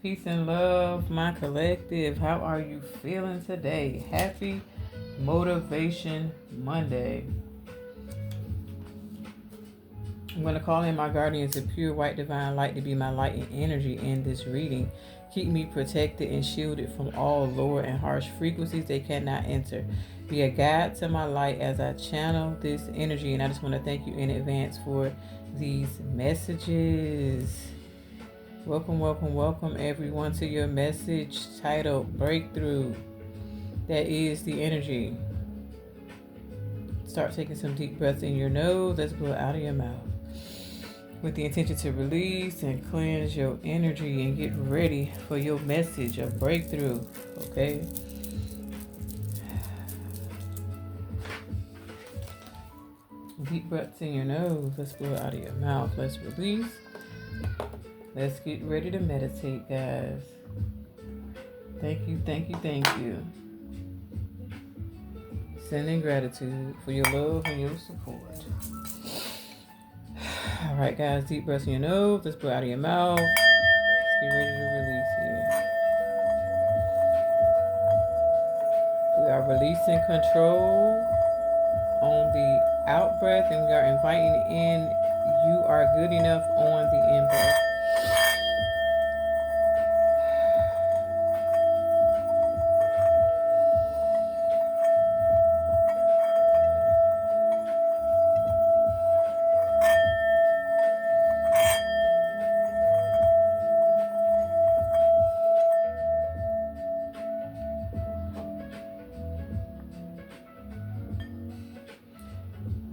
Peace and love, my collective. How are you feeling today? Happy Motivation Monday. I'm going to call in my guardians of pure white divine light to be my light and energy in this reading. Keep me protected and shielded from all lower and harsh frequencies they cannot enter. Be a guide to my light as I channel this energy. And I just want to thank you in advance for these messages. Welcome everyone to your message titled Breakthrough. That is the energy. Start taking some deep breaths in your nose. Let's blow it out of your mouth. With the intention to release and cleanse your energy and get ready for your message of breakthrough. Okay? Deep breaths in your nose. Let's blow it out of your mouth. Let's release. Let's get ready to meditate, guys. Thank you. Sending gratitude for your love and your support. All right, guys. Deep breaths in your nose. Let's blow it out of your mouth. Let's get ready to release here. We are releasing control on the out breath, and we are inviting in you are good enough on the in breath.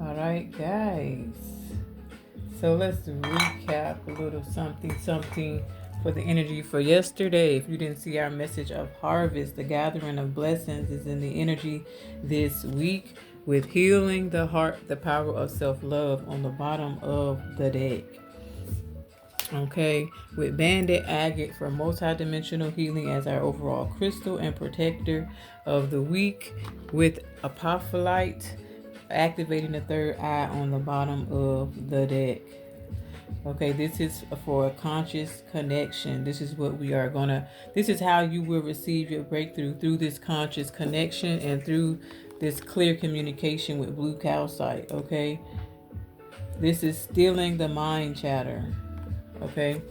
All right, guys. So let's recap a little something for the energy for yesterday. If you didn't see our message of harvest, the gathering of blessings is in the energy this week with healing the heart, the power of self-love on the bottom of the deck. Okay, with banded agate for multidimensional healing as our overall crystal and protector of the week, with apophyllite activating the third eye on the bottom of the deck. Okay, this is for a conscious connection. This is what we are this is how you will receive your breakthrough, through this conscious connection and through this clear communication with blue calcite. Okay, this is stealing the mind chatter. Okay,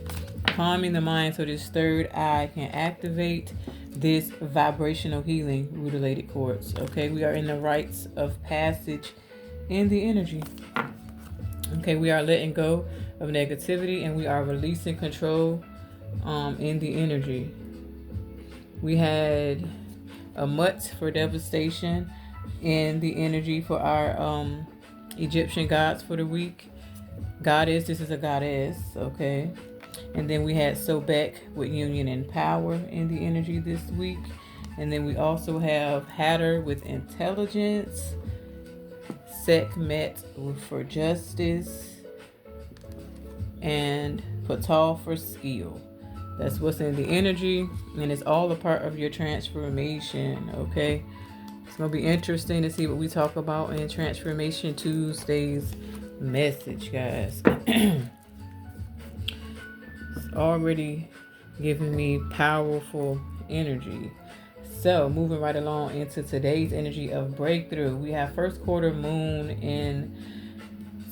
calming the mind so this third eye can activate this vibrational healing related quartz. Okay, we are in the rites of passage in the energy. Okay, we are letting go of negativity and we are releasing control in the energy. We had a mutt for devastation in the energy for our Egyptian gods for the week. Goddess, this is a goddess, okay? And then we had Sobek with union and power in the energy this week. And then we also have Hatter with intelligence, Sekhmet for justice, and Patal for skill. That's what's in the energy, and it's all a part of your transformation, okay? It's going to be interesting to see what we talk about in Transformation Tuesday's message, guys. It's already giving me powerful energy. So moving right along into today's energy of breakthrough, we have first quarter moon in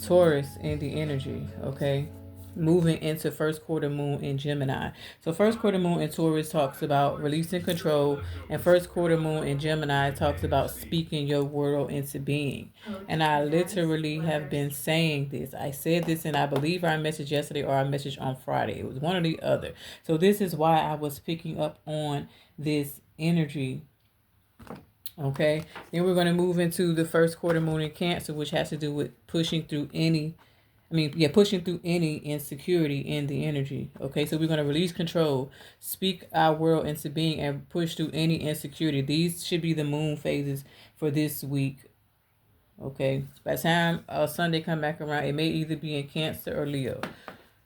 Taurus in the energy. Okay, moving into first quarter moon in Gemini. So first quarter moon in Taurus talks about releasing control, and first quarter moon in Gemini talks about speaking your world into being. And I literally have been saying this. I said this in, I believe, our message yesterday or our message on Friday. It was one or the other. So this is why I was picking up on this energy. Okay, then we're going to move into the first quarter moon in Cancer, which has to do with pushing through any insecurity in the energy. Okay, so we're going to release control, speak our world into being, and push through any insecurity. These should be the moon phases for this week. Okay, by the time Sunday come back around, it may either be in Cancer or Leo.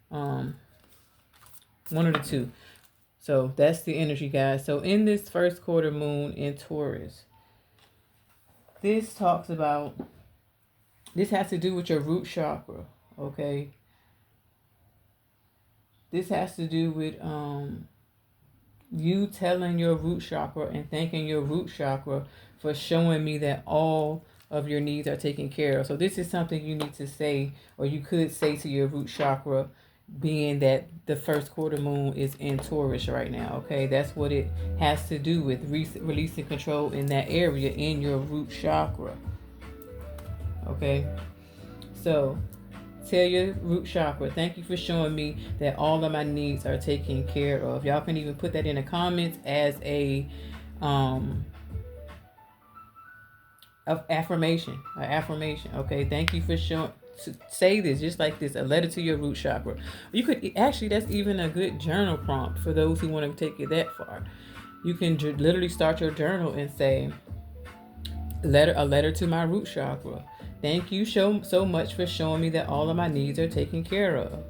One of the two. So that's the energy, guys. So in this first quarter moon in Taurus, this has to do with your root chakra. Okay, this has to do with You telling your root chakra and thanking your root chakra for showing me that all of your needs are taken care of. So this is something you need to say, or you could say to your root chakra, being that the first quarter moon is in Taurus right now. Okay, that's what it has to do with releasing control in that area in your root chakra. Okay, so tell your root chakra, thank you for showing me that all of my needs are taken care of. Y'all can even put that in the comments as a affirmation. Okay, thank you for showing. Say this just like this, a letter to your root chakra. You could actually, that's even a good journal prompt for those who want to take it that far. You can literally start your journal and say, a letter to my root chakra. Thank you so much for showing me that all of my needs are taken care of.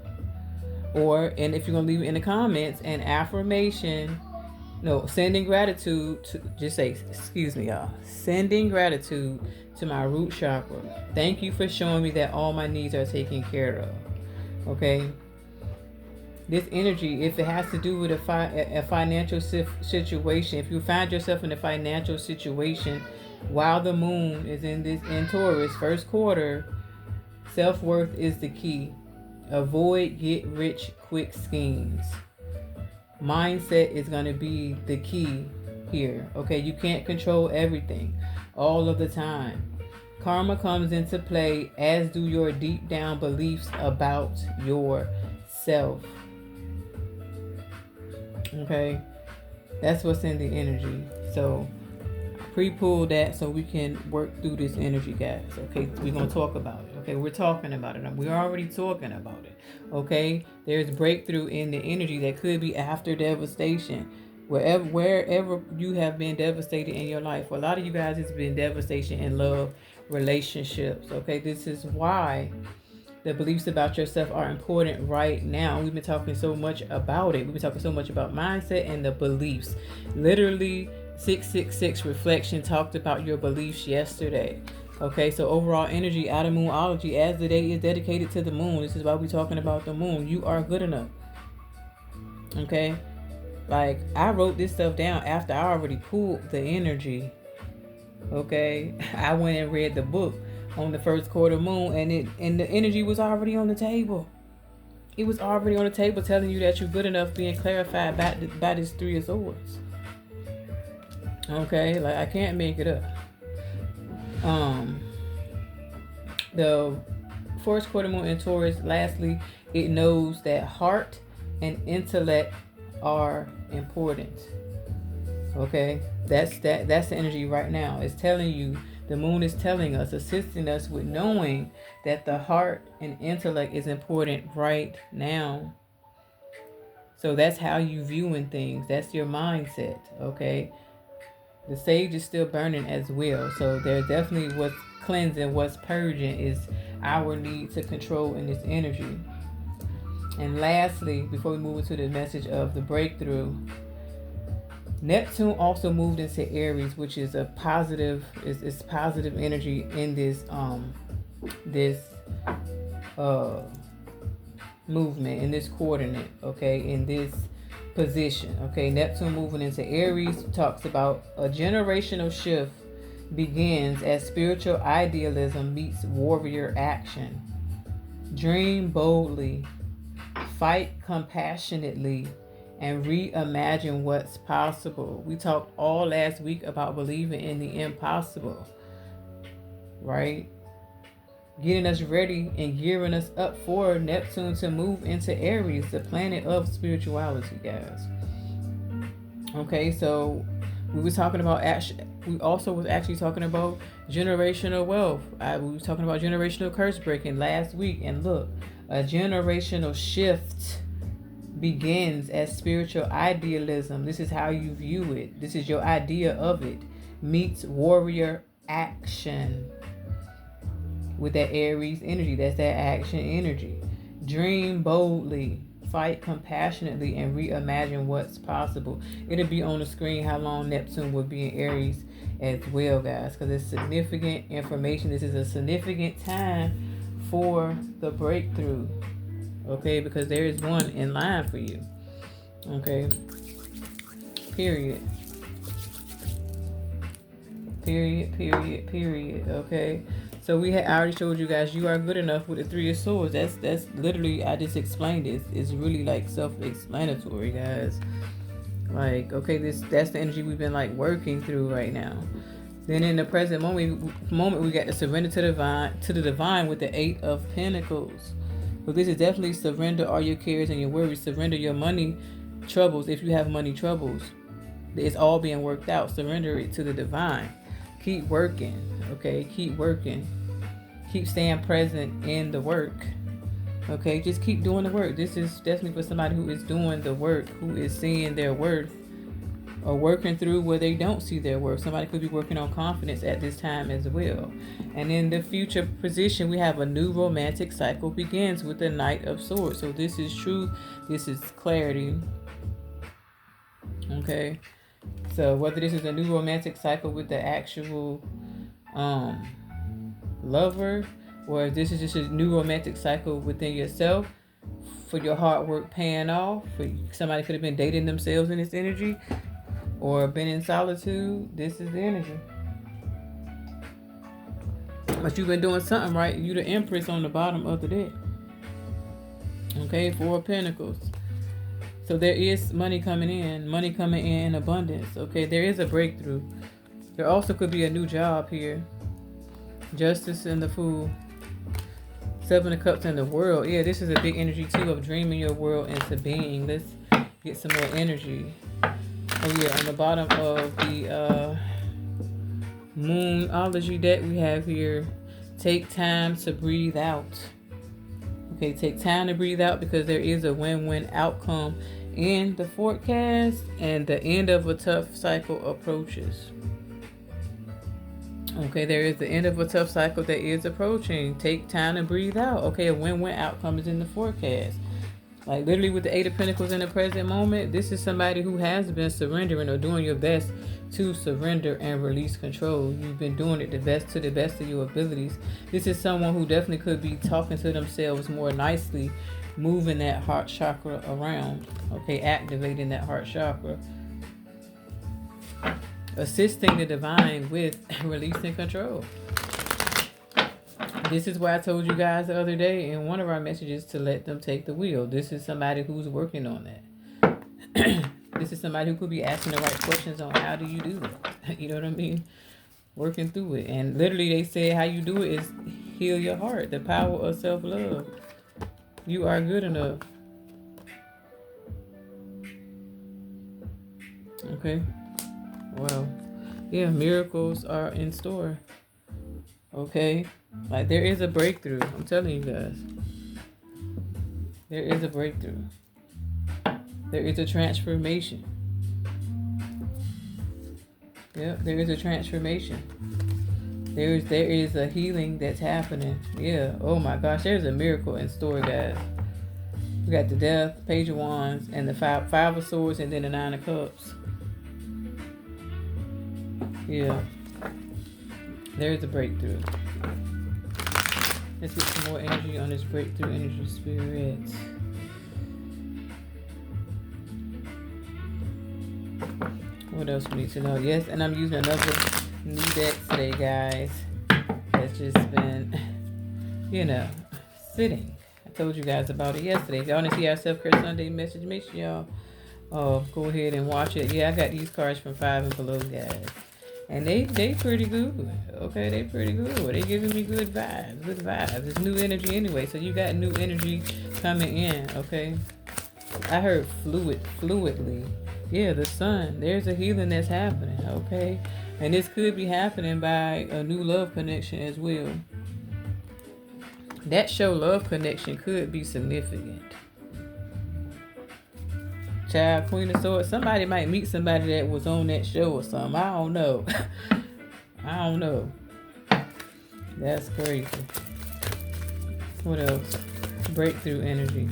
Or, and if you're going to leave it in the comments, an affirmation. No, sending gratitude to, just say, excuse me, y'all. Sending gratitude to my root chakra. Thank you for showing me that all my needs are taken care of. Okay. This energy, if it has to do with a financial situation, if you find yourself in a financial situation while the moon is in Taurus, first quarter, self-worth is the key. Avoid get rich quick schemes. Mindset is going to be the key here. Okay, you can't control everything all of the time. Karma comes into play, as do your deep down beliefs about yourself. Okay, that's what's in the energy. So pre-pull that so we can work through this energy, guys. Okay, we're going to talk about it. Okay, we're talking about it. We're already talking about it. Okay, there's breakthrough in the energy that could be after devastation. Wherever you have been devastated in your life. For a lot of you guys, it's been devastation in love relationships. Okay, this is why the beliefs about yourself are important right now. We've been talking so much about it. We've been talking so much about mindset and the beliefs. Literally, 666 reflection talked about your beliefs yesterday. Okay, so overall energy out of Moonology, as the day is dedicated to the moon. This is why we're talking about the moon. You are good enough. Okay, like I wrote this stuff down after I already pulled the energy. Okay, I went and read the book on the first quarter moon, and the energy was already on the table. It was already on the table, telling you that you're good enough, being clarified by this Three of Swords. Okay, like I can't make it up. The first quarter moon in Taurus, lastly, it knows that heart and intellect are important. Okay, that's the energy right now. It's telling you, the moon is telling us, assisting us with knowing that the heart and intellect is important right now. So that's how you viewing things. That's your mindset. Okay, the sage is still burning as well. So there's definitely what's cleansing, what's purging is our need to control in this energy. And lastly, before we move into the message of the breakthrough, Neptune also moved into Aries, which is a positive, is positive energy in this movement, in this coordinate, okay, in this position. Okay, Neptune moving into Aries talks about a generational shift begins as spiritual idealism meets warrior action. Dream boldly, fight compassionately, and reimagine what's possible. We talked all last week about believing in the impossible, right? Getting us ready and gearing us up for Neptune to move into Aries, the planet of spirituality, guys. Okay, so we were talking about we also was actually talking about generational wealth. We were talking about generational curse breaking last week, and look, a generational shift begins as spiritual idealism. This is how you view it. This is your idea of it. Meets warrior action. With that Aries energy, that's that action energy. Dream boldly, fight compassionately, and reimagine what's possible. It'll be on the screen how long Neptune will be in Aries as well, guys, because it's significant information. This is a significant time for the breakthrough, okay, because there is one in line for you. Okay, Period. Period. Okay. So I already showed you guys you are good enough with the Three of Swords. That's literally, I just explained it. It's really like self-explanatory, guys. Like, okay, that's the energy we've been like working through right now. Then in the present moment we got to surrender to the divine with the Eight of Pentacles. So this is definitely surrender all your cares and your worries. Surrender your money troubles. If you have money troubles, it's all being worked out. Surrender it to the divine. Keep working. Okay, keep working. Keep staying present in the work. Okay, just keep doing the work. This is definitely for somebody who is doing the work, who is seeing their worth, or working through where they don't see their worth. Somebody could be working on confidence at this time as well. And in the future position, we have a new romantic cycle begins with the Knight of Swords. So this is truth. This is clarity. Okay. So whether this is a new romantic cycle with the actual lover, or if this is just a new romantic cycle within yourself for your hard work paying off, for somebody could have been dating themselves in this energy or been in solitude, this is the energy. But you've been doing something right. You the Empress on the bottom of the deck. Okay, Four of Pentacles. So there is money coming in abundance. Okay, there is a breakthrough. There also could be a new job here. Justice and the Fool. Seven of Cups and the World. Yeah, this is a big energy too of dreaming your world into being. Let's get some more energy. Oh yeah, on the bottom of the Moonology deck we have here, take time to breathe out. Okay, take time to breathe out because there is a win-win outcome in the forecast and the end of a tough cycle approaches. Okay, there is the end of a tough cycle that is approaching. Take time to breathe out. Okay, a win-win outcome is in the forecast. Like literally with the Eight of Pentacles in the present moment, this is somebody who has been surrendering or doing your best to surrender and release control. You've been doing it to the best of your abilities. This is someone who definitely could be talking to themselves more nicely, moving that heart chakra around. Okay, activating that heart chakra. Assisting the divine with releasing control. This is why I told you guys the other day in one of our messages to let them take the wheel. This is somebody who's working on that. This is somebody who could be asking the right questions on how do you do that. You know what I mean? Working through it. And literally they said how you do it is heal your heart. The power of self-love. You are good enough. Okay. Well, yeah, miracles are in store. Okay. Like there is a breakthrough. I'm telling you guys. There is a breakthrough. There is a transformation. Yep, there is a transformation. There is a healing that's happening. Yeah. Oh my gosh, there's a miracle in store, guys. We got the Death, Page of Wands, and the Five of Swords, and then the Nine of Cups. Yeah. There's a breakthrough. Let's get some more energy on this breakthrough energy, spirit. What else we need to know? Yes, and I'm using another new deck today, guys. That's just been, sitting. I told you guys about it yesterday. If y'all want to see our Self-Care Sunday message, make sure y'all go ahead and watch it. Yeah, I got these cards from 5 and Below, guys. And they pretty good. Okay, they pretty good. They giving me good vibes. It's new energy anyway. So you got new energy coming in, okay? I heard fluidly. Yeah, the sun. There's a healing that's happening, okay? And this could be happening by a new love connection as well. That show love connection could be significant. Child, Queen of Swords. Somebody might meet somebody that was on that show or something. I don't know. I don't know. That's crazy. What else? Breakthrough energy.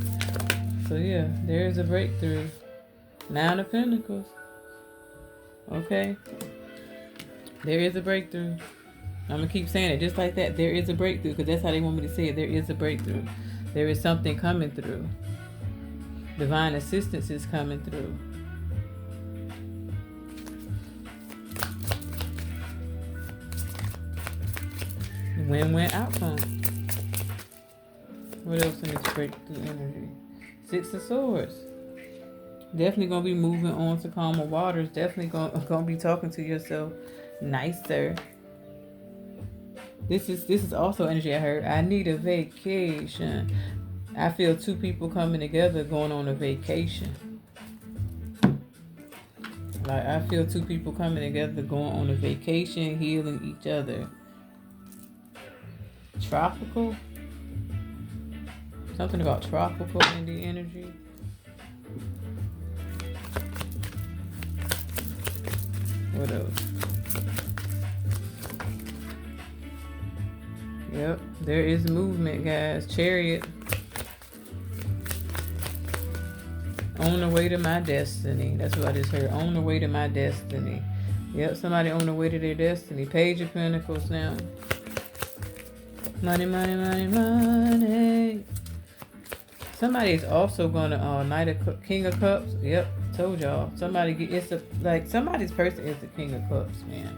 So yeah, there's a breakthrough. 9 of Pentacles. Okay. There is a breakthrough. I'm going to keep saying it just like that. There is a breakthrough because that's how they want me to say it. There is a breakthrough. There is something coming through. Divine assistance is coming through. win-win outcome. What else in this breakthrough energy? 6 of Swords. Definitely gonna be moving on to calmer waters. Definitely gonna be talking to yourself nicer. This is also energy I heard. I need a vacation. I feel two people coming together going on a vacation. Like I feel two people coming together going on a vacation, healing each other. Tropical. Something about tropical in the energy. What else? Yep, there is movement, guys. Chariot. On the way to my destiny. That's what I just heard. On the way to my destiny. Yep, somebody on the way to their destiny. Page of Pentacles now. Money, money, money, money. Somebody is also gonna King of Cups. Yep, told y'all. Somebody's person is the King of Cups, man.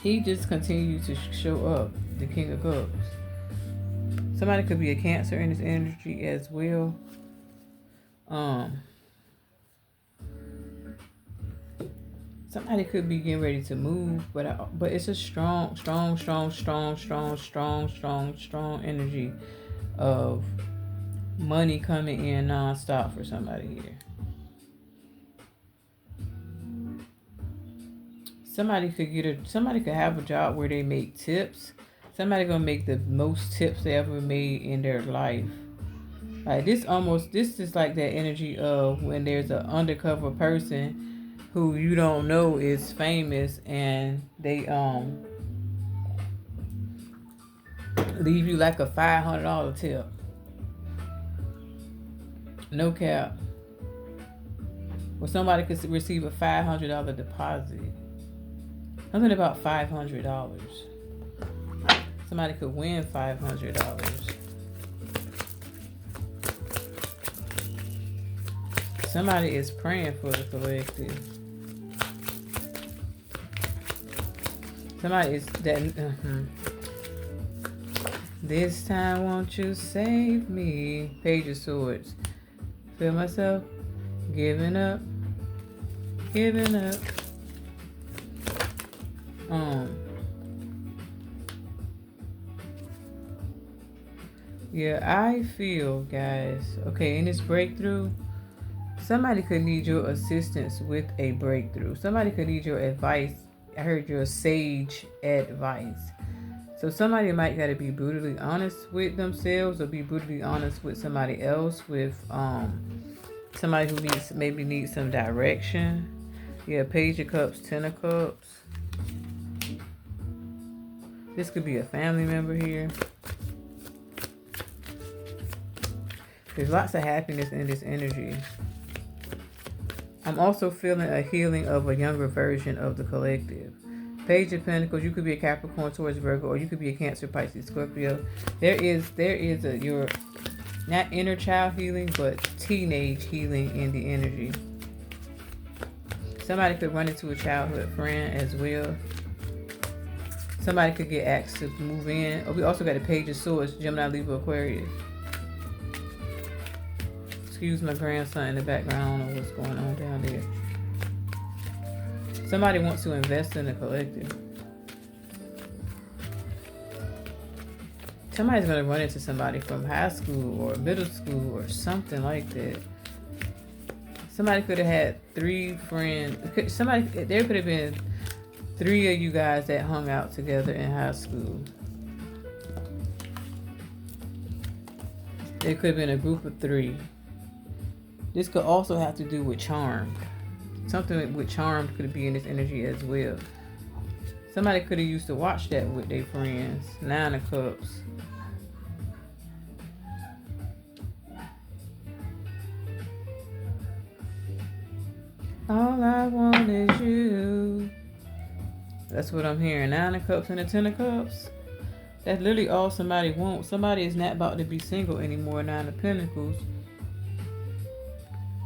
He just continues to show up, the King of Cups. Somebody could be a Cancer in his energy as well. Somebody could be getting ready to move, but it's a strong energy of money coming in nonstop for somebody here. Somebody could have a job where they make tips. Somebody gonna make the most tips they ever made in their life. Like this is like that energy of when there's an undercover person who you don't know is famous and they leave you like a $500 tip. No cap. Or somebody could receive a $500 deposit. Something about $500. Somebody could win $500. Somebody is praying for the collective. Somebody is that. This time, won't you save me? Page of Swords. Feel myself giving up. Yeah, I feel, guys. Okay, in this breakthrough, somebody could need your assistance with a breakthrough. Somebody could need your advice. I heard your sage advice. So somebody might gotta be brutally honest with themselves or be brutally honest with somebody else, with somebody who needs some direction. Yeah, Page of Cups, Ten of Cups. This could be a family member here. There's lots of happiness in this energy. I'm also feeling a healing of a younger version of the collective. Page of Pentacles, you could be a Capricorn, Taurus, Virgo, or you could be a Cancer, Pisces, Scorpio. There is your not inner child healing, but teenage healing in the energy. Somebody could run into a childhood friend as well. Somebody could get asked to move in. Oh, we also got a Page of Swords, Gemini, Libra, Aquarius. Excuse my grandson in the background. I don't know what's going on down there. Somebody wants to invest in the collective. Somebody's going to run into somebody from high school or middle school or something like that. Somebody could have had 3 friends. There could have been 3 of you guys that hung out together in high school. There could have been a group of 3. This could also have to do with charm. Something with charm could be in this energy as well. Somebody could have used to watch that with their friends. 9 of Cups. All I want is you. That's what I'm hearing. 9 of Cups and a 10 of Cups. That's literally all somebody wants. Somebody is not about to be single anymore. 9 of Pentacles.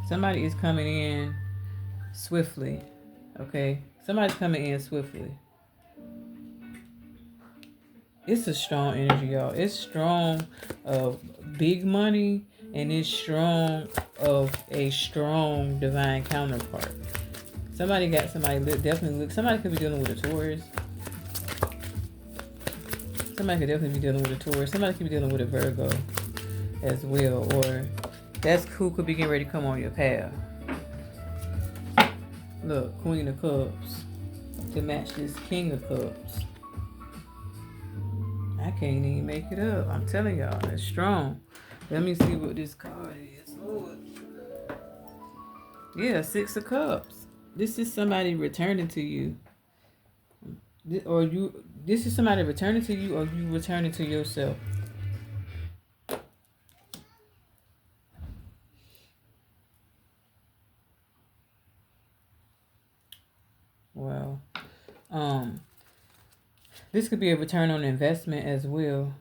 Somebody is coming in swiftly. Okay? Somebody's coming in swiftly. It's a strong energy, y'all. It's strong of big money, and it's strong of a strong divine counterpart. Somebody got somebody definitely look. Somebody could be dealing with a Taurus. Somebody could definitely be dealing with a Taurus. Somebody could be dealing with a Virgo as well, or that's who could be getting ready to come on your path. Look, Queen of Cups to match this King of Cups. I can't even make it up. I'm telling y'all, it's strong. Let me see what this card is. Lord. Yeah, Six of Cups. This is somebody returning to you. Or you. This is somebody returning to you, or you returning to yourself. Well, this could be a return on investment as well.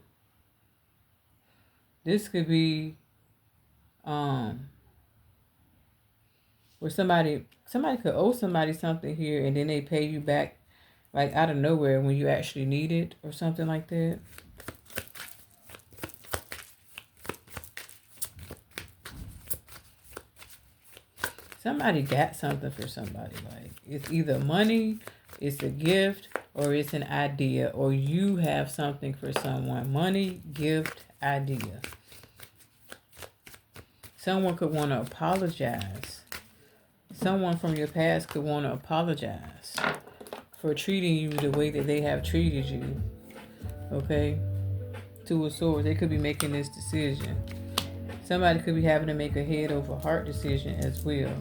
This could be where somebody could owe somebody something here, and then they pay you back like out of nowhere when you actually need it, or something like that. Somebody got something for somebody. Like, it's either money, it's a gift, or it's an idea, or you have something for someone. Money, gift, idea. Someone could want to apologize. Someone from your past could want to apologize for treating you the way that they have treated you. Okay? Two of Swords. They could be making this decision. Somebody could be having to make a head over heart decision as well.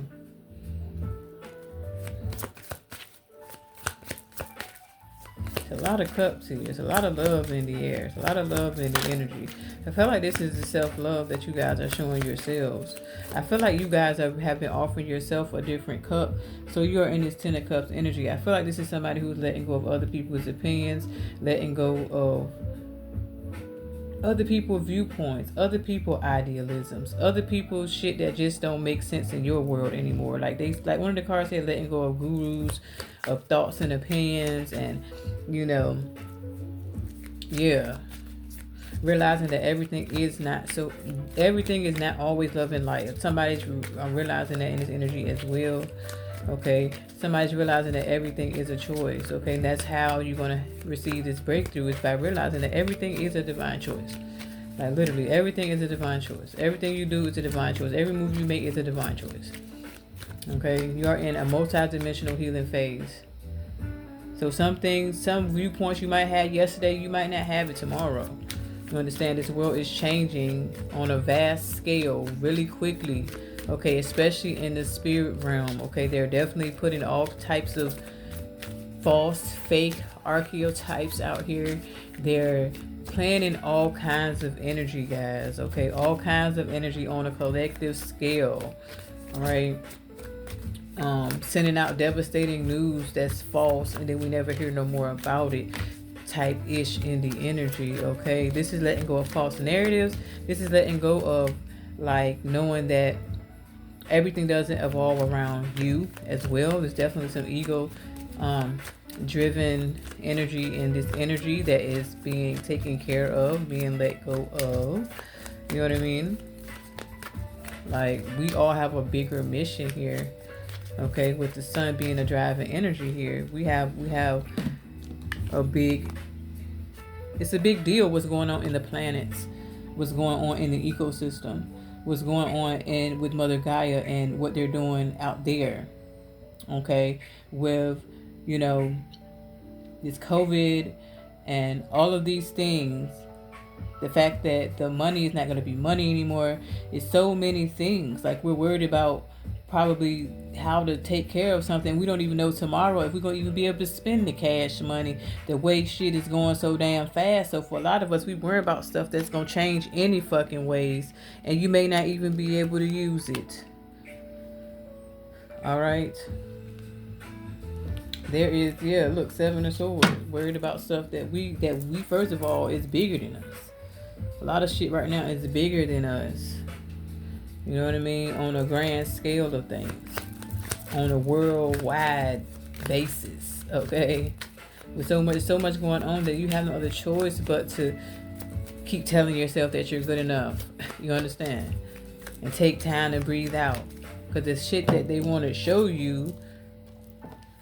It's a lot of cups here. It's a lot of love in the air. It's a lot of love in the energy. I feel like this is the self-love that you guys are showing yourselves. I feel like you guys have been offering yourself a different cup. So you're in this Ten of Cups energy. I feel like this is somebody who's letting go of other people's opinions, letting go of other people's viewpoints, other people's idealisms, other people's shit that just don't make sense in your world anymore. Like one of the cards said, letting go of gurus, of thoughts and opinions, and realizing that everything is not always love and light. Somebody's realizing that in this energy as well. Okay, somebody's realizing that everything is a choice. Okay, and that's how you're going to receive this breakthrough, is by realizing that everything is a divine choice. Like, literally, everything is a divine choice. Everything you do is a divine choice. Every move you make is a divine choice. Okay, you are in a multi-dimensional healing phase. So some viewpoints you might have yesterday, you might not have it tomorrow. You understand, this world is changing on a vast scale really quickly. Okay, especially in the spirit realm. Okay, they're definitely putting all types of false, fake archetypes out here. They're planning all kinds of energy, guys. Okay, all kinds of energy on a collective scale. All right. Sending out devastating news that's false, and then we never hear no more about it. Type ish in the energy. Okay, this is letting go of false narratives. This is letting go of like knowing that everything doesn't evolve around you as well. There's definitely some ego driven energy in this energy that is being taken care of, being let go of. You know what I mean? Like, we all have a bigger mission here. Okay, with the sun being a driving energy here, we have it's a big deal what's going on in the planets, what's going on in the ecosystem, what's going on with Mother Gaia and what they're doing out there. Okay, with this COVID and all of these things, the fact that the money is not going to be money anymore. It's so many things. Like, we're worried about probably how to take care of something. We don't even know tomorrow if we're going to even be able to spend the cash money. The way shit is going so damn fast. So for a lot of us, we worry about stuff that's going to change any fucking ways, and you may not even be able to use it. All right. There is, look, Seven of Swords. Worried about stuff that we first of all, is bigger than us. A lot of shit right now is bigger than us. You know what I mean? On a grand scale of things. On a worldwide basis. Okay? With so much going on that you have no other choice but to keep telling yourself that you're good enough. You understand? And take time to breathe out. Because the shit that they want to show you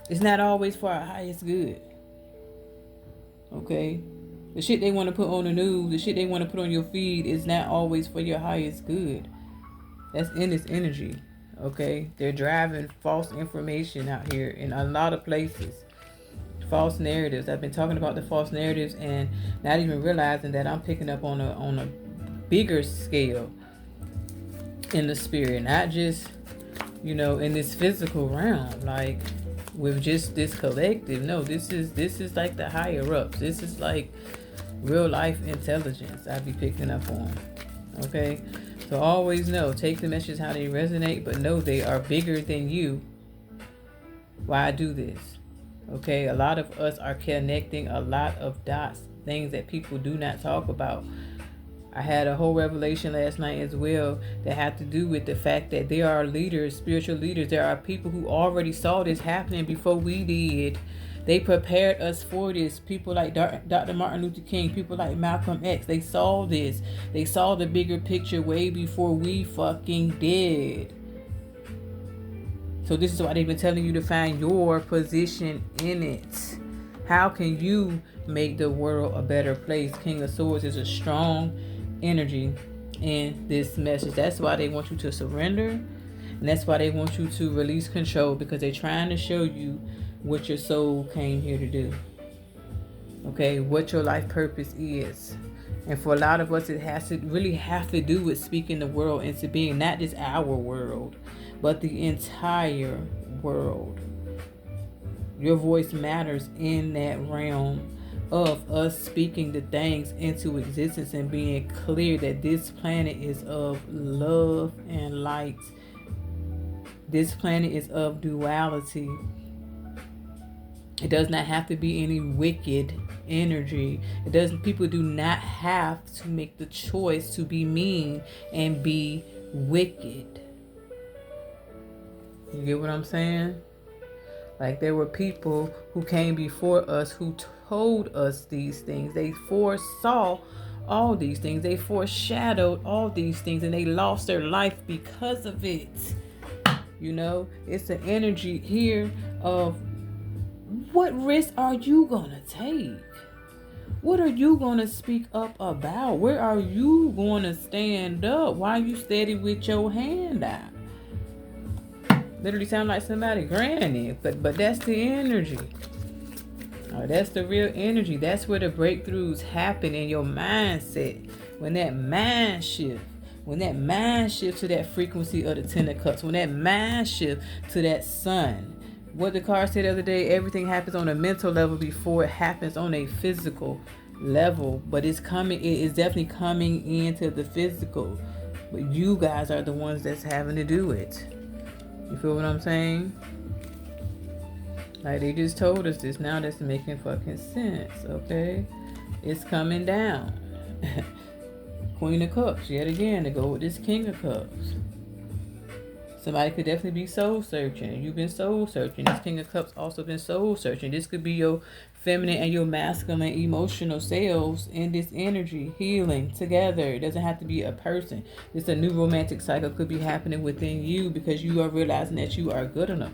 is not always for our highest good. Okay? The shit they want to put on the news, the shit they want to put on your feed is not always for your highest good. That's in this energy. Okay? They're driving false information out here in a lot of places. False narratives. I've been talking about the false narratives and not even realizing that I'm picking up on a bigger scale in the spirit, not just, in this physical realm, like with just this collective. No, this is like the higher ups. This is like real life intelligence I be picking up on. Okay? So always know, take the messages how they resonate, but know they are bigger than you. Why I do this. Okay, a lot of us are connecting a lot of dots, things that people do not talk about. I had a whole revelation last night as well that had to do with the fact that there are leaders, spiritual leaders. There are people who already saw this happening before we did. They prepared us for this. People like Dr. Martin Luther King, people like Malcolm X, they saw this. They saw the bigger picture way before we fucking did. So this is why they've been telling you to find your position in it. How can you make the world a better place? King of Swords is a strong energy in this message. That's why they want you to surrender. And that's why they want you to release control, because they're trying to show you what your soul came here to do. Okay, what your life purpose is. And for a lot of us, it has to really have to do with speaking the world into being, not just our world, but the entire world. Your voice matters in that realm of us speaking the things into existence and being clear that this planet is of love and light. This planet is of duality. It does not have to be any wicked energy. People do not have to make the choice to be mean and be wicked. You get what I'm saying? Like, there were people who came before us who told us these things. They foresaw all these things. They foreshadowed all these things, and they lost their life because of it. It's the energy here of what risk are you gonna take? What are you gonna speak up about? Where are you gonna stand up? Why are you steady with your hand out? Literally sound like somebody granny, but that's the energy. That's the real energy. That's where the breakthroughs happen in your mindset. When that mind shift to that frequency of the Ten of Cups, when that mind shift to that sun. What the card said the other day, everything happens on a mental level before it happens on a physical level. But it is definitely coming into the physical. But you guys are the ones that's having to do it. You feel what I'm saying? Like, they just told us this. Now that's making fucking sense, okay? It's coming down. Queen of Cups, yet again, to go with this King of Cups. Somebody could definitely be soul searching. You've been soul searching. This King of Cups also been soul searching. This could be your feminine and your masculine emotional selves in this energy, healing together. It doesn't have to be a person. It's a new romantic cycle could be happening within you because you are realizing that you are good enough.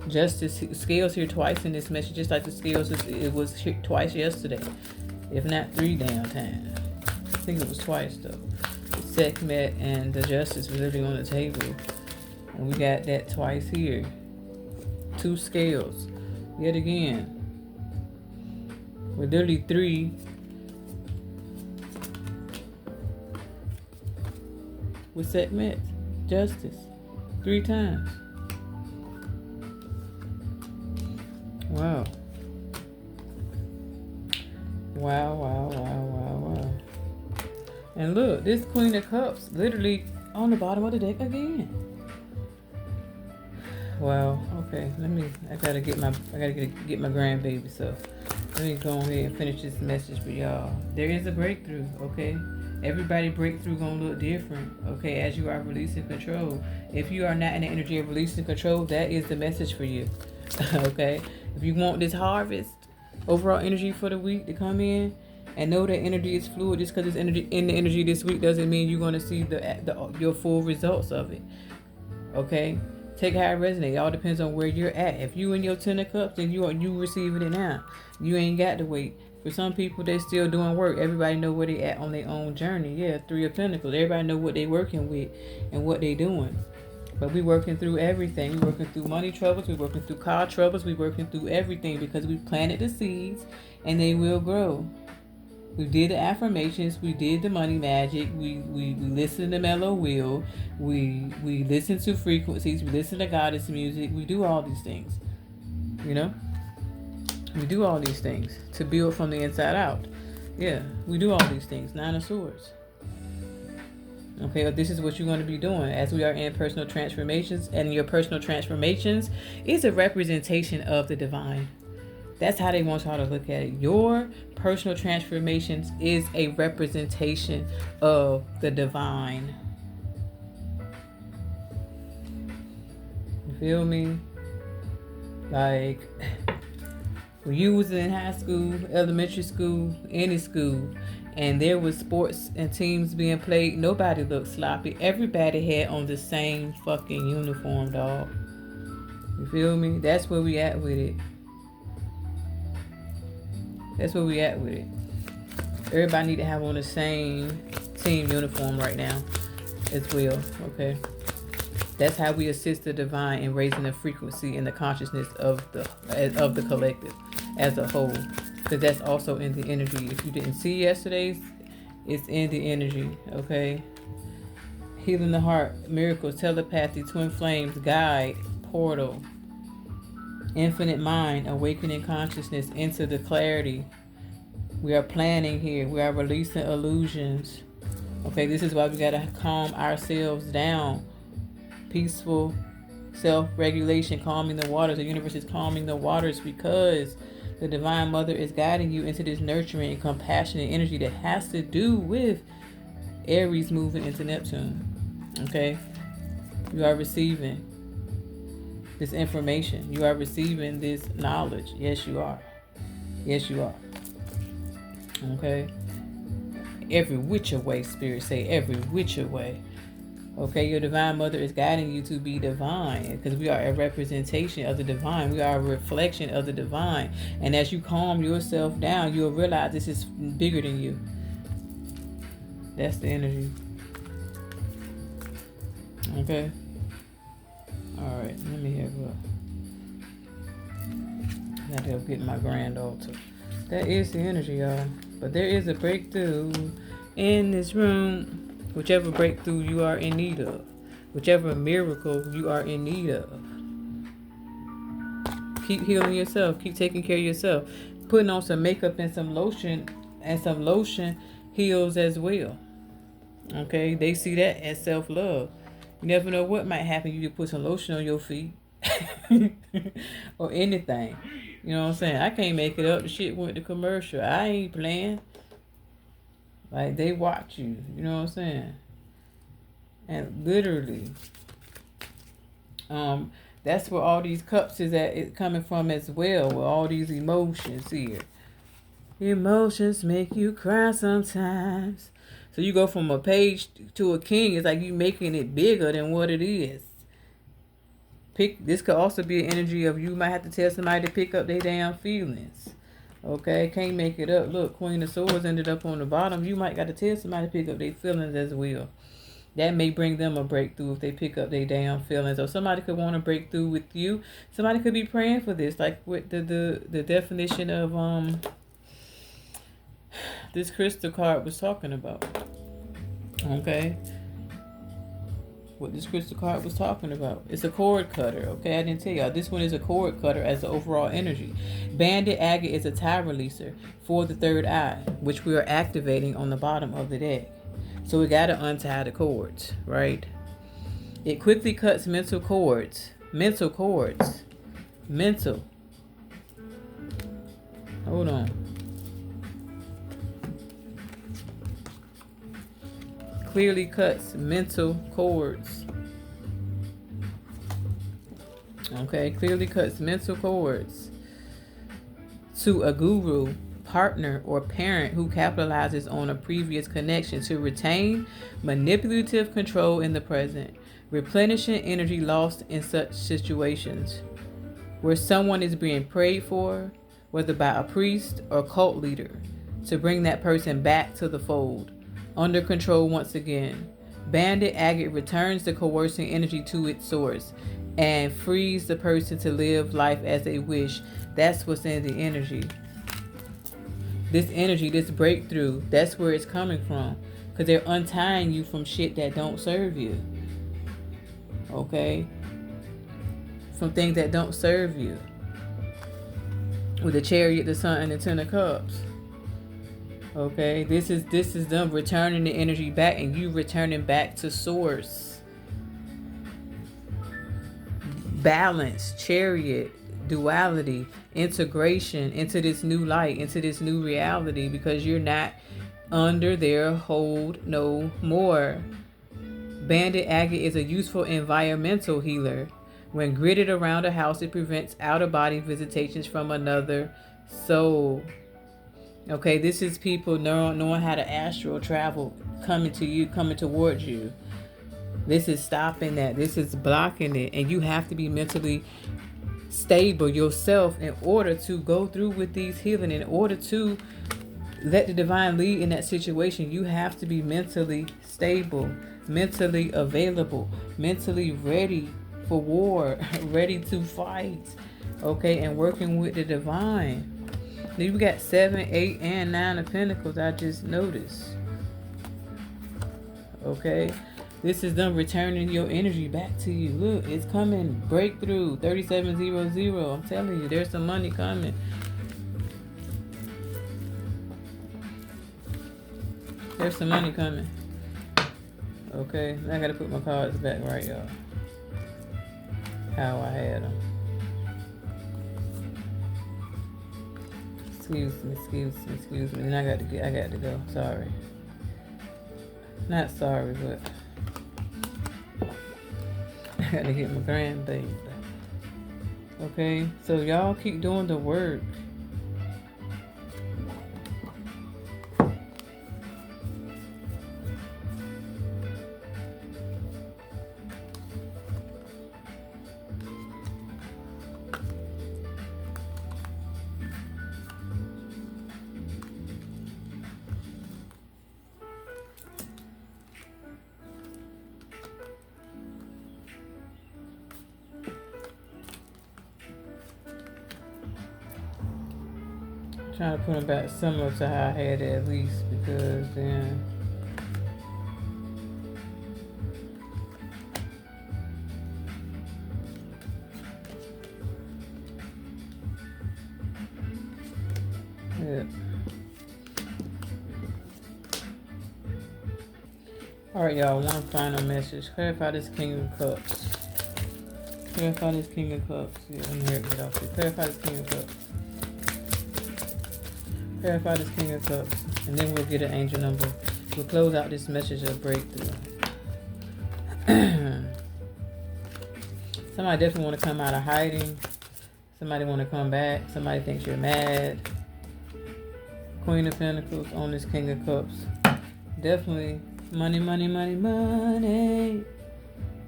Justice scales here twice in this message, just like the scales it was here twice yesterday, if not 3 damn times. I think it was twice though. The Sekhmet and the Justice was literally on the table, and we got that twice here. 2 scales, yet again. With literally 3. With Sekhmet, Justice, 3 times. Wow. Wow. And look, this Queen of Cups literally on the bottom of the deck again. Wow. Okay. I gotta get my grandbaby. So let me go ahead and finish this message for y'all. There is a breakthrough. Okay. Everybody breakthrough gonna look different. Okay. As you are releasing control. If you are not in the energy of releasing control, that is the message for you. Okay? If you want this harvest, overall energy for the week to come in, and know that energy is fluid. Just because it's energy in the energy this week doesn't mean you're going to see your full results of it. Okay? Take how it resonates. It all depends on where you're at. If you in your 10 of cups, then you receiving it now. You ain't got to wait. For some people, they still doing work. Everybody know where they at on their own journey. Yeah, 3 of Pentacles. Everybody know what they working with and what they doing. But we working through everything. We working through money troubles. We working through car troubles. We working through everything because we planted the seeds and they will grow. We did the affirmations. We did the money magic. We listened to mellow will. We listen to frequencies. We listen to goddess music. We do all these things. You know? We do all these things to build from the inside out. Yeah, we do all these things. 9 of Swords. Okay, this is what you're going to be doing as we are in personal transformations. And your personal transformations is a representation of the divine. That's how they want y'all to look at it. Your personal transformations is a representation of the divine. You feel me? Like, when you was in high school, elementary school, any school, and there was sports and teams being played, nobody looked sloppy. Everybody had on the same fucking uniform, dog. You feel me? That's where we at with it. That's where we at with it. Everybody need to have on the same team uniform right now as well, okay? That's how we assist the divine in raising the frequency and the consciousness of the collective as a whole. Because that's also in the energy. If you didn't see yesterday's, it's in the energy, okay? Healing the heart, miracles, telepathy, twin flames, guide, portal, infinite mind, awakening consciousness into the clarity. We are planning here. We are releasing illusions. Okay, this is why we gotta calm ourselves down. Peaceful self-regulation, calming the waters. The universe is calming the waters because the Divine Mother is guiding you into this nurturing and compassionate energy that has to do with Aries moving into Neptune. Okay? You are receiving this information. You are receiving this knowledge. Yes, you are. Yes, you are. Okay? Every which way, Spirit say, every which way. Okay, your Divine Mother is guiding you to be divine because we are a representation of the divine. We are a reflection of the divine. And as you calm yourself down, you'll realize this is bigger than you. That's the energy. Okay? Alright, let me have a... I gotta go get my grand altar. That is the energy, y'all. But there is a breakthrough in this room. Whichever breakthrough you are in need of. Whichever miracle you are in need of. Keep healing yourself. Keep taking care of yourself. Putting on some makeup and some lotion. And some lotion heals as well. Okay? They see that as self-love. You never know what might happen. You could put some lotion on your feet. Or anything. You know what I'm saying? I can't make it up. The shit went to commercial. I ain't playing. Like, they watch you. You know what I'm saying? And literally, that's where all these cups is at. It's coming from as well. With all these emotions here. Emotions make you cry sometimes. So you go from a page to a king. It's like you making it bigger than what it is. This could also be an energy of you might have to tell somebody to pick up their damn feelings. Okay, can't make it up. Look, Queen of Swords ended up on the bottom. You might got to tell somebody to pick up their feelings as well. That may bring them a breakthrough if they pick up their damn feelings. Or somebody could want to break through with you. Somebody could be praying for this. Like with the definition of this crystal card was talking about. Okay. What this crystal card was talking about. It's a cord cutter, okay? I didn't tell y'all. This one is a cord cutter as the overall energy. Banded agate is a tie releaser for the third eye, which we are activating on the bottom of the deck. So we got to untie the cords, right? It quickly cuts mental cords. Mental cords. Mental. Hold on. Clearly cuts mental cords. Okay, clearly cuts mental cords to a guru, partner, or parent who capitalizes on a previous connection to retain manipulative control in the present, replenishing energy lost in such situations. Where someone is being prayed for, whether by a priest or cult leader, to bring that person back to the fold, under control once again. Bandit agate returns the coercing energy to its source and frees the person to live life as they wish. That's what's in the energy. This energy, this breakthrough, that's where it's coming from. Because they're untying you from shit that don't serve you. Okay? From things that don't serve you. With the Chariot, the Sun, and the Ten of Cups. Okay, this is them returning the energy back, and you returning back to source. Balance, Chariot, duality, integration into this new light, into this new reality, because you're not under their hold no more. Bandit agate is a useful environmental healer. When gridded around a house, it prevents out-of-body visitations from another soul. Okay, this is people knowing how to astral travel, coming to you, coming towards you. This is stopping that. This is blocking it. And you have to be mentally stable yourself in order to go through with these healing. In order to let the divine lead in that situation, you have to be mentally stable, mentally available, mentally ready for war, ready to fight. Okay, and working with the divine. You got 7, 8, and 9 of Pentacles. I just noticed. Okay. This is them returning your energy back to you. Look, it's coming. Breakthrough. 3700. I'm telling you, there's some money coming. There's some money coming. Okay. Now I gotta put my cards back right, y'all. How I had them. Excuse me. And I got to go. Sorry. Not sorry, but I got to get my grandbaby back. Okay, so y'all keep doing the work. Trying to put them back similar to how I had it at least, because then yeah. Alright, y'all, one final message. Clarify this King of Cups. Clarify this King of Cups. Yeah, let me hear it off here. Clarify this King of Cups. Clarify this King of Cups, and then we'll get an angel number. We'll close out this message of breakthrough. Somebody definitely want to come out of hiding. Somebody want to come back. Somebody thinks you're mad. Queen of Pentacles on this King of Cups. Definitely money, money, money, money.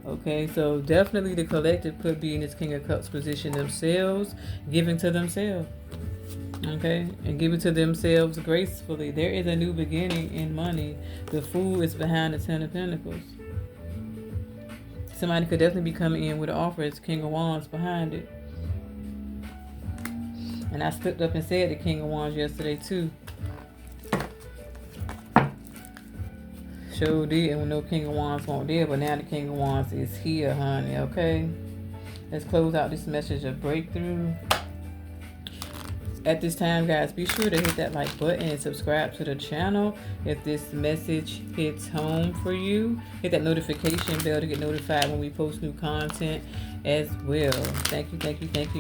Okay, so definitely the collective could be in this King of Cups position themselves, giving to themselves. Okay, and give it to themselves gracefully. There is a new beginning in money. The Fool is behind the 10 of Pentacles. Somebody could definitely be coming in with an offer. It's King of Wands behind it. And I slipped up and said the King of Wands yesterday too. Sure did, and we know King of Wands won't there, but now the King of Wands is here, honey. Okay, let's close out this message of breakthrough. At this time, guys, be sure to hit that like button and subscribe to the channel if this message hits home for you. Hit that notification bell to get notified when we post new content as well. Thank you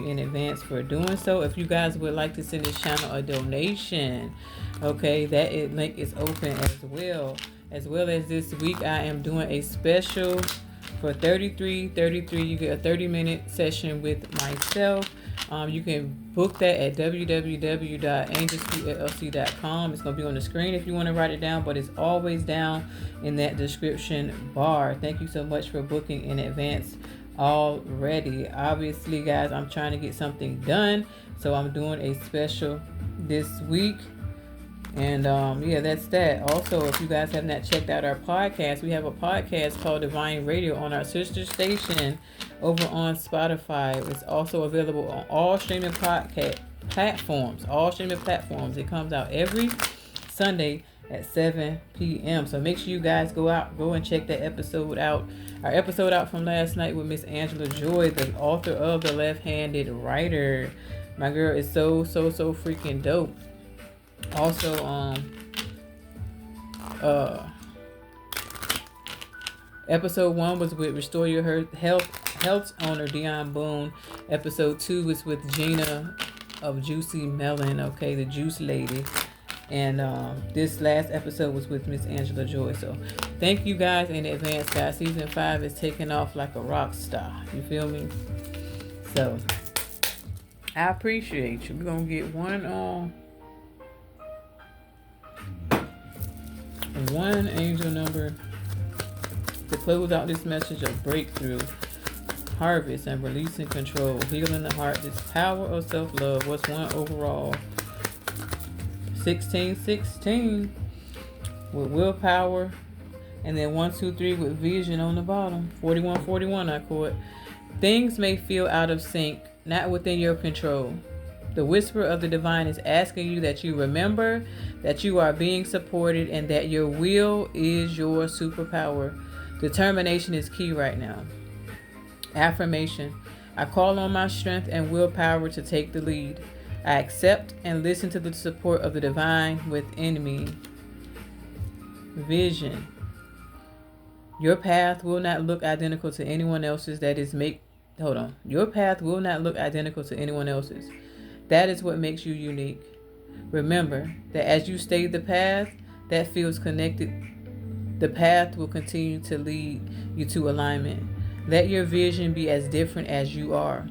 in advance for doing so. If you guys would like to send this channel a donation, okay, that link is open as well. As well as this week, I am doing a special For $33.33, you get a 30-minute session with myself. You can book that at www.angelspeakllc.com. It's going to be on the screen if you want to write it down, but it's always down in that description bar. Thank you so much for booking in advance already. Obviously, guys, I'm trying to get something done, so I'm doing a special this week. And yeah, that's that. Also, if you guys have not checked out our podcast, we have a podcast called Divine Radio on our sister station over on Spotify. It's also available on all streaming podcast platforms. All streaming platforms. It comes out every Sunday at 7 p.m. So make sure you guys go and check that episode out. Our episode out from last night with Miss Angela Joy, the author of The Left-Handed Writer. My girl is so freaking dope. Also, episode 1 was with Restore Your Health owner Dion Boone. Episode 2 was with Gina of Juicy Melon, okay, the juice lady. And this last episode was with Miss Angela Joy. So thank you guys in advance, guys. Season 5 is taking off like a rock star. You feel me? So I appreciate you. We're gonna get one angel number to close out this message of breakthrough, harvest, and releasing control, healing the heart, this power of self-love. What's one overall? 1616 with willpower, and then 123 with vision on the bottom. 4141 I caught. Things may feel out of sync, not within your control. The whisper of the divine is asking you that you remember that you are being supported and that your will is your superpower. Determination is key right now. Affirmation. I call on my strength and willpower to take the lead. I accept and listen to the support of the divine within me. Vision. Your path will not look identical to anyone else's. Your path will not look identical to anyone else's. That is what makes you unique. Remember that as you stay the path that feels connected, the path will continue to lead you to alignment. Let your vision be as different as you are.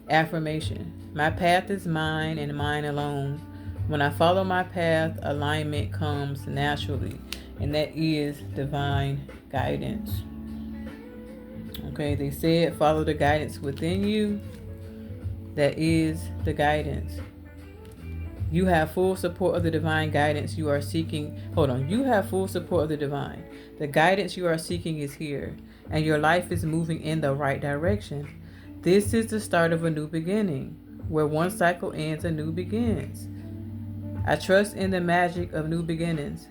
Affirmation. My path is mine and mine alone. When I follow my path, alignment comes naturally, and that is divine guidance. Okay, they said follow the guidance within you. That is the guidance. You have full support of the divine guidance you are seeking. You have full support of the divine. The guidance you are seeking is here, and your life is moving in the right direction. This is the start of a new beginning. Where one cycle ends, a new begins. I trust in the magic of new beginnings.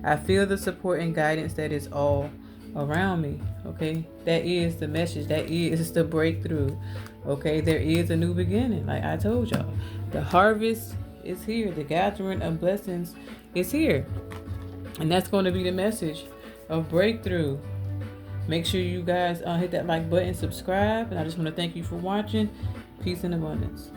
I feel the support and guidance that is all around me. Okay, that is the message. That is the breakthrough. Okay, there is a new beginning. Like I told y'all, the harvest is here. The gathering of blessings is here, and that's going to be the message of breakthrough. Make sure you guys hit that like button, subscribe, and I just want to thank you for watching. Peace and abundance.